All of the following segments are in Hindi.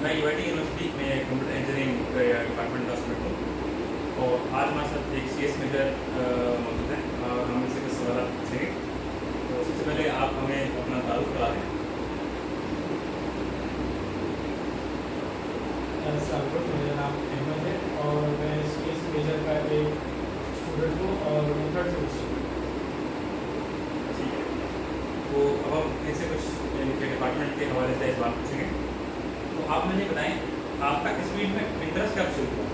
मैं यूआईटी यूनिवर्सिटी में कंप्यूटर इंजीनियरिंग डिपार्टमेंट का स्टूडेंट हूँ और आज हमारे साथ एक सीएस मेजर मौजूद है और हम इनसे कुछ सवाल पूछेंगे। तो सबसे पहले आप हमें अपना तारुफ करा दें। मेरा नाम अहमद है और मैं सीएस मेजर का एक स्टूडेंट हूँ और मैं थर्ड सेमेस्टर। ठीक है, तो अब हम इनसे कुछ इनके डिपार्टमेंट के हवाले से सवाल पूछेंगे। तो आप मुझे बताएं, आपका इस फील्ड में इंटरेस्ट कब शुरू हुआ?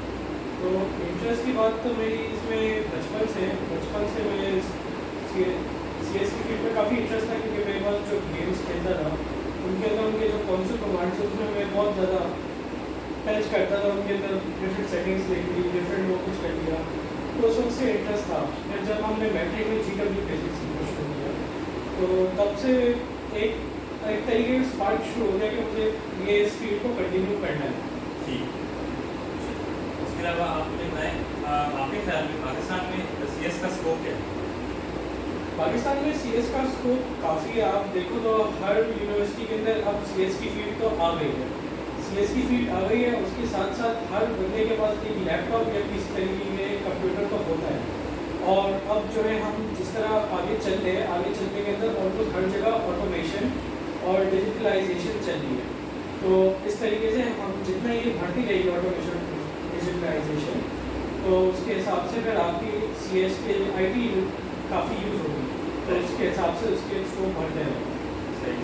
तो इंटरेस्ट की बात तो मेरी इसमें बचपन से मैं सीएस की फील्ड में काफ़ी इंटरेस्ट था, क्योंकि मेरे पास जो गेम्स खेलता था उनके अंदर उनके जो कॉन्सेप्ट कमांड्स उसमें मैं बहुत ज़्यादा टच करता था। उनके अंदर डिफरेंट सेटिंग्स देख ली, डिफरेंट वो कुछ कर लिया, तो उस वक्त से इंटरेस्ट था। फिर जब हमने मैट्रिक में GW बेसिक सीखना शुरू किया तो तब से एक तरीके का स्पार्क शुरू हो गया कि मुझे ये इस फील्ड को कंटिन्यू करना है। ठीक, उसके अलावा आप मुझे बताएं, आपके ख्याल में पाकिस्तान में सीएस का स्कोप क्या है? पाकिस्तान में सीएस का स्कोप काफ़ी है। आप देखो तो हर यूनिवर्सिटी के अंदर अब सीएस की फील्ड तो आ गई है। सीएस की फील्ड आ गई है, उसके साथ साथ हर बंदे के पास एक लैपटॉप या किसी तरीके के कंप्यूटर तो होता है। और अब जो है हम जिस तरह आगे चल रहे हैं, आगे चलने के अंदर ऑलमोस्ट हर जगह ऑटोमेशन और डिजिटलाइजेशन चल रही है। तो इस तरीके से हम जितना ये बढ़ती रहेगी ऑटोमेशन डिजिटलाइजेशन, तो उसके हिसाब से फिर आपकी सीएस के आईटी काफ़ी यूज़ होगी, तो उसके हिसाब से उसके स्कोप बढ़ते हैं। सही।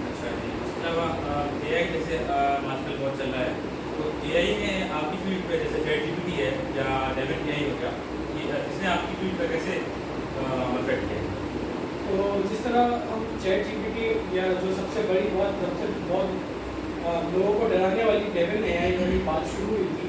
अच्छा जी, उसके अलावा एआई जैसे आजकल बहुत चल रहा है, तो एआई में आपकी फील्ड पे जैसे ChatGPT है या डेविड एआई हो गया, ये इसने आपकी फील्ड पर कैसे अफेक्ट किया? तो जिस तरह हम ChatGPT या जो सबसे बड़ी बात बहुत लोगों को डराने वाली डेविड एआई वाली बात शुरू हुई थी,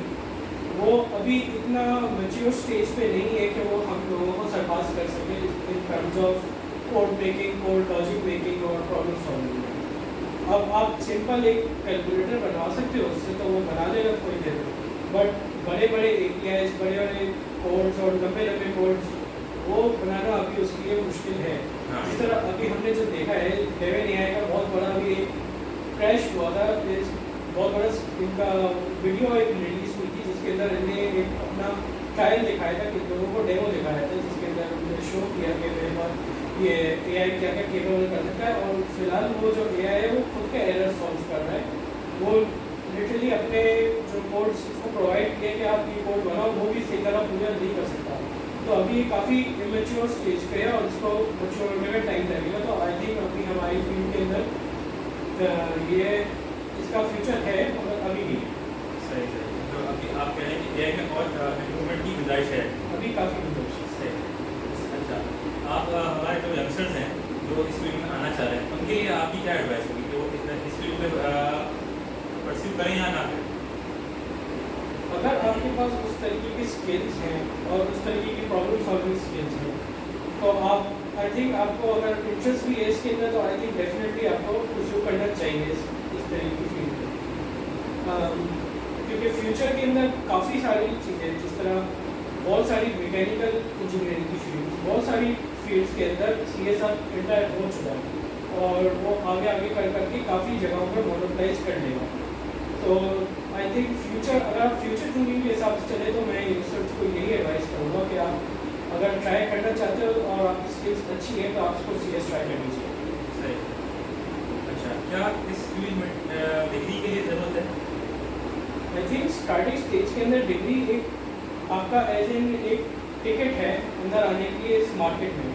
वो अभी इतना मैच्योर स्टेज पे नहीं है कि वो हम लोगों को सरपास कर सके in terms of code making, code logic making और प्रॉब्लम सॉल्विंग। अब आप सिंपल एक कैलकुलेटर बनवा सकते हो उससे, तो वो बना लेगा थोड़ी देर में, बट बड़े APIs, बड़े कोड्स और लंबे कोड्स वो बनाना अभी उसके लिए मुश्किल है। हाँ। जिस तरह अभी हमने जो देखा है, डेविड एआई का बहुत बड़ा अभी एक क्रैश हुआ था, बहुत बड़ा इनका वीडियो एक रिलीज हुई थी जिसके अंदर इन्हें एक अपना ट्रायल दिखाया था, कि लोगों को डेमो दिखाया था, जिसके अंदर उन्होंने शो किया कि मेरे पास ये एआई क्या क्या केपेबल कर सकता है। और फिलहाल वो जो एआई है वो खुद के एरर सॉल्व कर रहा है। वो लिटरली अपने जो कोड्स उसको प्रोवाइड किया कि आप ये कोड बनाओ, वो भी सही तरह पूरा नहीं कर सकता। तो अभी ये काफ़ी इमेच्योर स्टेज पे है और इसको मैच्योर होने में टाइम लगेगा। तो आई थिंक अभी हमारी फील्ड के अंदर ये इसका फ्यूचर है, मगर अभी नहीं है। सही। तो अभी आप कह रहे हैं कि एआई में और इम्प्रूवमेंट की गुंजाइश है? अभी काफ़ी गुंजाइश है। अच्छा, आप हमारे जो यंगस्टर्स हैं जो इस फील्ड में आना चाह रहे हैं, उनके लिए आपकी क्या एडवाइस होगी कि वो इस फील्ड में परस्यू करें या ना करें? अगर आपके पास उस तरीके की स्किल्स हैं और उस तरीके की प्रॉब्लम सॉल्विंग स्किल्स हैं, तो आप आई थिंक आपको अगर इंटरेस्ट भी है इसके अंदर, तो आई थिंक डेफिनेटली आपको परस्यू करना चाहिए इस तरीके की फील्ड में। क्योंकि फ्यूचर के अंदर काफ़ी सारी चीज़ें, जिस तरह बहुत सारी मैकेनिकल इंजीनियरिंग की फील्ड, बहुत सारी फील्ड्स के अंदर सीएस अब एंटर हो चुका है और वो आगे कर करके काफ़ी जगहों पर मोनोपलाइज कर लेगा। तो आई थिंक अगर आप फ्यूचर थिंकिंग के हिसाब से चले, तो मैं यंगस्टर्स को यही एडवाइस करूँगा कि आप अगर ट्राई करना चाहते हो और आपकी स्किल्स अच्छी है, तो आपको सीएस ट्राई करनी चाहिए। सही। अच्छा, क्या इस फील्ड में डिग्री के लिए ज़रूरत है? आई थिंक स्टार्टिंग स्टेज के अंदर डिग्री एक आपका एज एन एक टिकट है अंदर आने के लिए इस मार्केट में।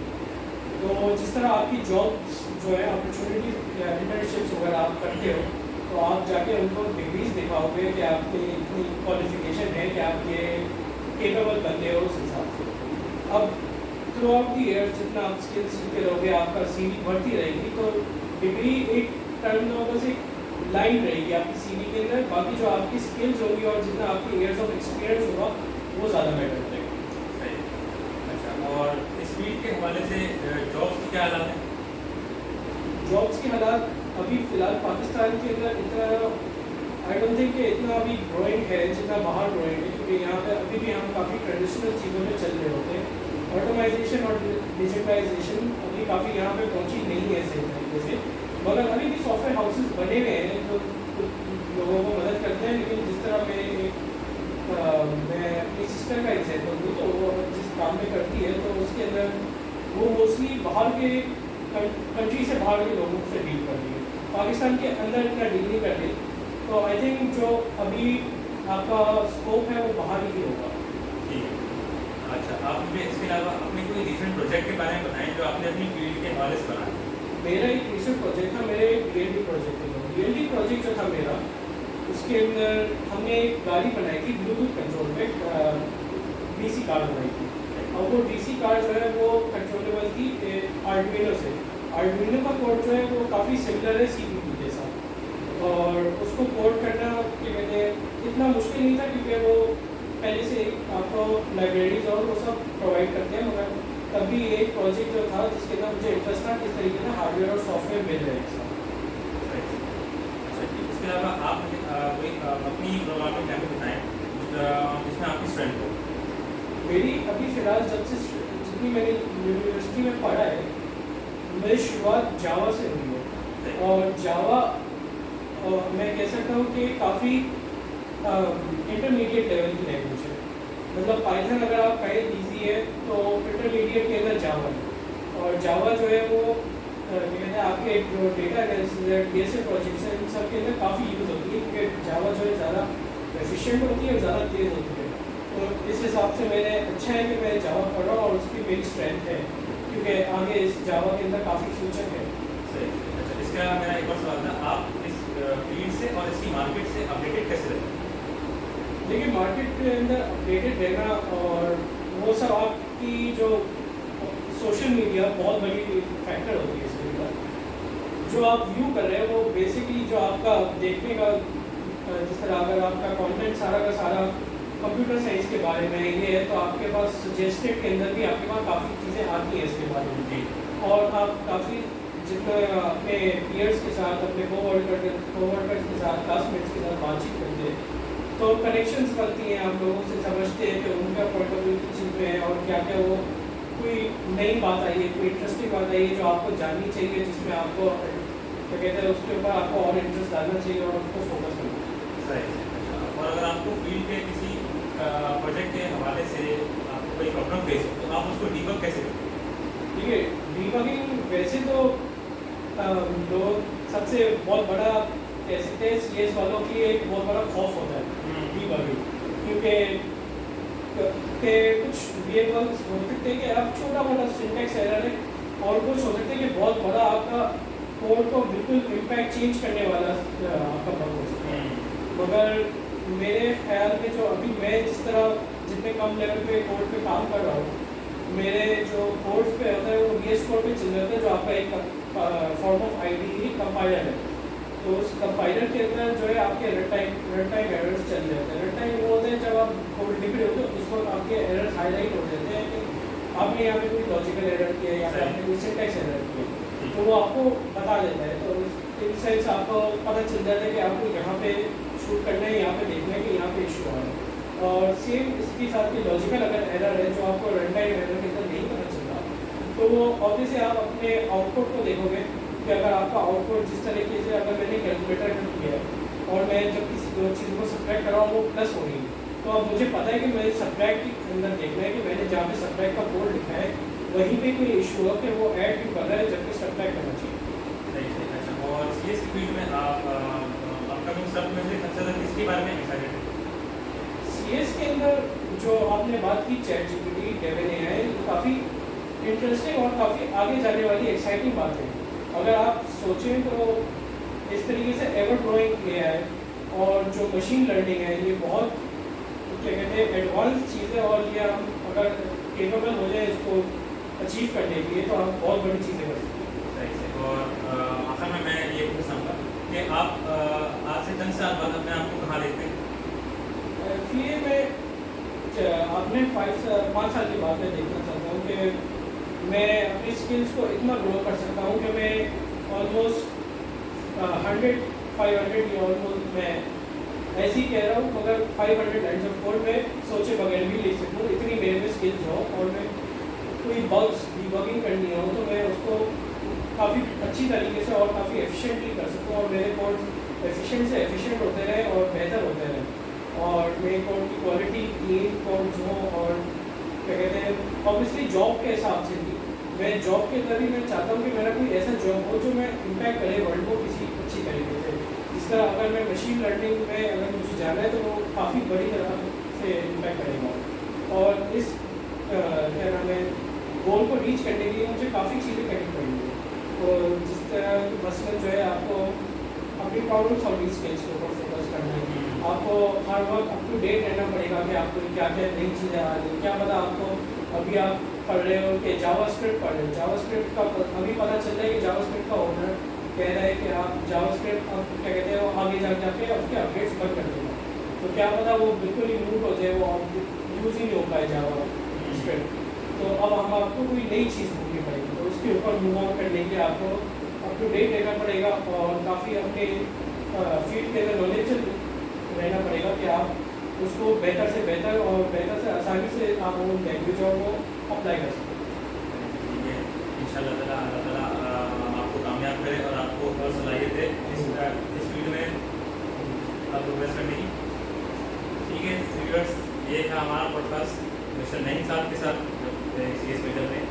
तो जिस तरह आपकी जॉब्स जो है अपॉर्चुनिटीज या इंटर्नशिप्स वगैरह आप करते हो, तो आप जाके उनको डिग्रीज दिखाओगे कि आपकी इतनी क्वालिफिकेशन है कि आप ये केपेबल बनते हो उस हिसाब से। अब थ्रू आउट द ईयर जितना आप स्किल्स सीखते रहोगे, आपका सीवी बढ़ती रहेगी, तो डिग्री एक टर्म में बस एक लाइन रहेगी आपकी सीवी के अंदर। बाकी जो आपकी स्किल्स होगी और जितना आपकी ईयर्स ऑफ एक्सपीरियंस होगा, वो ज़्यादा मैटर करेगा। सही। अच्छा, और इस फील्ड के हवाले से जॉब्स की क्या हालात है? जॉब्स के हालात अभी फ़िलहाल पाकिस्तान के अंदर इतना आई डोंट थिंक कि इतना अभी ग्रोइंग है जितना बाहर ग्रोइंग है, क्योंकि यहाँ पे अभी भी हम काफ़ी ट्रेडिशनल चीज़ों में चल रहे होते हैं। ऑटोमाइजेशन और डिजिटलाइजेशन अभी काफ़ी यहाँ पे पहुँची नहीं है सही तरीके से, मगर अभी भी सॉफ्टवेयर हाउसेस बने हुए हैं जो लोगों को मदद करते हैं, लेकिन जिस तरह मैं अपनी सिस्टर का एग्जाम्पल दूँ तो वो जिस काम में करती है तो उसके अंदर वो मोस्टली बाहर के कंट्री से बाहर के लोगों से डील कर रही है, पाकिस्तान के अंदर इतना डील नहीं कर रही। तो आई थिंक जो अभी आपका स्कोप है वो बाहर ही होगा। ठीक है। अच्छा, आप मुझे इसके अलावा अपने कोई रिसेंट प्रोजेक्ट के बारे में बताएं जो आपने अपनी फील्ड के हवाले से बनाया। मेरा एक रिसेंट प्रोजेक्ट था, मेरे BLD प्रोजेक्ट था। BLD प्रोजेक्ट जो था मेरा, उसके अंदर हमने एक गाड़ी बनाई थी ब्लूटूथ कंट्रोल में, DC कार बनाई थी, और वो DC कार जो है वो कंट्रोलेबल थी आर्डुइनो से। आर्डुइनो का कोड जो है वो काफ़ी सिमिलर है CPU के साथ, और उसको कोड करना क्या कहते हैं इतना मुश्किल नहीं था, क्योंकि वो पहले से आपको लाइब्रेरीज और वो सब प्रोवाइड करते हैं। मगर तभी एक प्रोजेक्ट जो था जिसके अंदर मुझे इंटरेस्ट था किस तरीके से हार्डवेयर और सॉफ्टवेयर मिल रहे हैं एक साथ। इसके अलावा आप मुझे कोई अपनी प्रोग्रामिंग लैंग्वेज बताएं जिसमें आपकी स्ट्रेंथ हो। मेरी अभी फ़िलहाल जितनी मैंने यूनिवर्सिटी में पढ़ा है, मेरी शुरुआत जावा से हुई है, और जावा मैं कह सकता हूँ कि काफ़ी इंटरमीडिएट लेवल की लैंग्वेज है। मतलब पाइथन अगर आप कहें ईजी है तो इंटरमीडिएट के अंदर जावा है, और जावा जो है वो कहते हैं आपके जो डेटा एनालिसिस है, DSA प्रोजेक्ट्स हैं, इन सब के अंदर काफ़ी यूज़ होती है, क्योंकि जावा जो है ज़्यादा एफिशिएंट होती है, ज़्यादा तेज़ होती है। तो इस हिसाब से मैंने अच्छा है कि मैं जावा पढ़ रहा हूँ, और उसकी मेरी स्ट्रेंथ है, क्योंकि आगे इस जावा के अंदर काफ़ी फ्यूचर है। सही। अच्छा, इसके अलावा मेरा एक और सवाल था, आप इस फील्ड से और इसकी मार्केट से अपडेटेड कैसे रहते हैं? देखिए, मार्केट के अंदर अपडेटेड रहना और वो सब आपकी जो सोशल मीडिया बहुत बड़ी फैक्टर होती है इसके अंदर। जो आप व्यू कर रहे हैं वो बेसिकली जो आपका देखने का, जिस तरह अगर आपका कंटेंट सारा का सारा कंप्यूटर साइंस के बारे में ये है, तो आपके पास सजेस्टेड के अंदर भी आपके पास काफ़ी चीज़ें आती हैं इसके बारे में, और आप काफ़ी जितना अपने पीयर्स के साथ, अपने कोवर्कर्स के साथ, क्लासमेट्स के साथ बातचीत करते हैं, तो कनेक्शंस बनती हैं, आप लोगों से समझते हैं कि उनका पॉइंट ऑफ व्यू किस चीज़ में है, और क्या क्या वो कोई नई बात आई है, कोई इंटरेस्टिंग बात आई है जो आपको जाननी चाहिए, जिसमें आपको क्या कहते हैं उसके ऊपर आपको और इंटरेस्ट डालना चाहिए और उसको फोकस करना चाहिए। सही। और अगर आपको फील्ड के किसी प्रोजेक्ट के हवाले से आपको कोई प्रॉब्लम फेस हो तो आप उसको डीबग कैसे करते हैं? ठीक है, डीबगिंग वैसे तो लोग सबसे बहुत बड़ा कह सकते हैं CS वालों की एक बहुत बड़ा खौफ होता है डीबगिंग, क्योंकि कुछ ये हो सकते हैं कि आप छोटा मोटा सिंटैक्स एरर है, और कुछ हो सकते हैं कि बहुत बड़ा आपका कोड को बिल्कुल इम्पैक्ट चेंज करने वाला आपका बग हो सकता है। मगर मेरे ख्याल में जो अभी मैं जिस तरह जितने कम लेवल पे कोड पे काम कर रहा हूँ, मेरे जो कोड्स पे होता है वो VS कोड पे चल जाता है, जो आपका एक फॉर्म ऑफ IDE कंपाइलर है। तो उस कंपाइलर के अंदर जो है आपके रन टाइम एरर्स चल जाते हैं। रन टाइम वो होते हैं जब आप कोड लिख रहे हो तो उस वक्त आपके एरर्स हाईलाइट हो जाते हैं कि आपने यहाँ पे कोई लॉजिकल एरर किया है या फिर आपने कोई सिंटैक्स एरर किया, तो वो आपको बता देता है। तो इन सेंस आपको पता चल जाता है कि आपको यहाँ पे शूट करना है, यहाँ पे देखना है कि यहाँ पे इशू आ रहा है। और सेम इसके साथ की लॉजिकल अगर एरर है जो आपको रन टाइम एरर के अंदर नहीं पता चलता, तो वो ऑब्वियसली आप अपने आउटपुट को देखोगे कि अगर आपका आउटपुट जिस तरीके से अगर मैंने कैलकुलेटर में किया है और मैं जब किसी दो चीज़ को सब्ट्रैक्ट कर रहा हूँ वो प्लस हो रही है, तो अब मुझे पता है कि मुझे सब्ट्रैक्ट के अंदर देखना है कि मैंने जहाँ पे सब्ट्रैक्ट का कोड लिखा है वहीं पे कोई इशू हो कि वो ऐड क्यों कर रहा है जबकि सब्ट्रैक्ट करना चाहिए। अच्छा, और CS की फील्ड में आप अपकमिंग स्टफ में से सबसे ज़्यादा किसके बारे में एक्साइटेड हैं? CS के अंदर जो आपने बात की ChatGPT, Devin AI, काफ़ी इंटरेस्टिंग और काफ़ी आगे जाने वाली एक्साइटिंग बात है। अगर आप सोचें तो इस तरीके से एवर ग्रोइंग AI और जो मशीन लर्निंग है ये बहुत क्या कहते हैं एडवांस चीज़ है, और ये हम अगर केपेबल हो जाए इसको अचीव करने के लिए तो हम बहुत बड़ी चीज़ें कर सकते हैं। सही से। और आखिर में मैं ये पूछ सकूँगा कि आप आज से चंद साल बाद अपने आप को कहाँ देखते हैं? FEA में आपने 5 साल के बाद मैं देखना चाहता हूँ कि मैं अपनी स्किल्स को इतना ग्रो कर सकता हूँ कि मैं ऑलमोस्ट 100-500 या ऑलमोस्ट मैं ऐसे ही कह रहा हूँ, मगर 500 लाइन्स ऑफ कोड में सोचे बगैर भी लिख सकूँ, इतनी मेरे में स्किल्स हो, और मैं कोई बग्स डीबगिंग करनी हो तो मैं उसको काफ़ी अच्छी तरीके से और काफ़ी एफिशिएंटली कर सकूँ, और मेरे कोड एफिशिएंट से एफिशिएंट होते रहे और बेहतर होते रहे, और मेरे कोड की क्वालिटी क्लीन कोड्स हो, और क्या कहते हैं ऑब्वियसली जॉब के हिसाब से भी, मैं जॉब के अंदर भी मैं चाहता हूँ कि मेरा कोई ऐसा जॉब हो जो मैं इम्पैक्ट करे वर्ल्ड को किसी अच्छी तरीके से। जिस तरह अगर मैं मशीन लर्निंग में अगर मुझे जाना है तो वो काफ़ी बड़ी तरह से इम्पैक्ट करेगा, और इस क्या नाम है गोल को रीच करने के लिए मुझे काफ़ी चीज़ें करनी पड़ेंगी। तो जिस तरह मसलन जो है आपको अपनी प्रॉब्लम सॉल्विंग स्किल्स के ऊपर फोकस करना है, आपको हर वक्त अप टू डेट रहना पड़ेगा कि आपको क्या क्या नई चीज़ें आ रही हैं। क्या पता आपको अभी आप पढ़ रहे हो कि जावास्क्रिप्ट पढ़ रहे हो, जावास्क्रिप्ट का अभी पता चल रहा है कि जावास्क्रिप्ट का ओनर कह रहा है कि आप जावास्क्रिप्ट अब क्या कहते हैं वो आगे जाके उसके अपडेट्स बंद कर देगा, तो क्या पता वो बिल्कुल ही मूट हो जाए, वो यूज़ ही नहीं हो पाए जावास्क्रिप्ट। तो अब हम आपको कोई नई चीज़ ढूंढनी पड़ेगी, तो उसके ऊपर मूव ऑन करने के लिए आपको अप टू डेट रहना पड़ेगा और काफ़ी अपने फील्ड के अंदर नॉलेजेबल रहना पड़ेगा कि आप उसको बेहतर से बेहतर और बेहतर से आसानी से आप उन लैंग्वेजों को अप्लाई कर सकते हैं। इंशाल्लाह ताला अल्लाह ताला आपको कामयाब करे और आपको और सलाहियत दे इस फील्ड में आप प्रोग्रेस करने की। ठीक है व्यूअर्स, ये था हमारा पॉडकास्ट मिस्टर नईम साहब के साथ सी एस मेजर में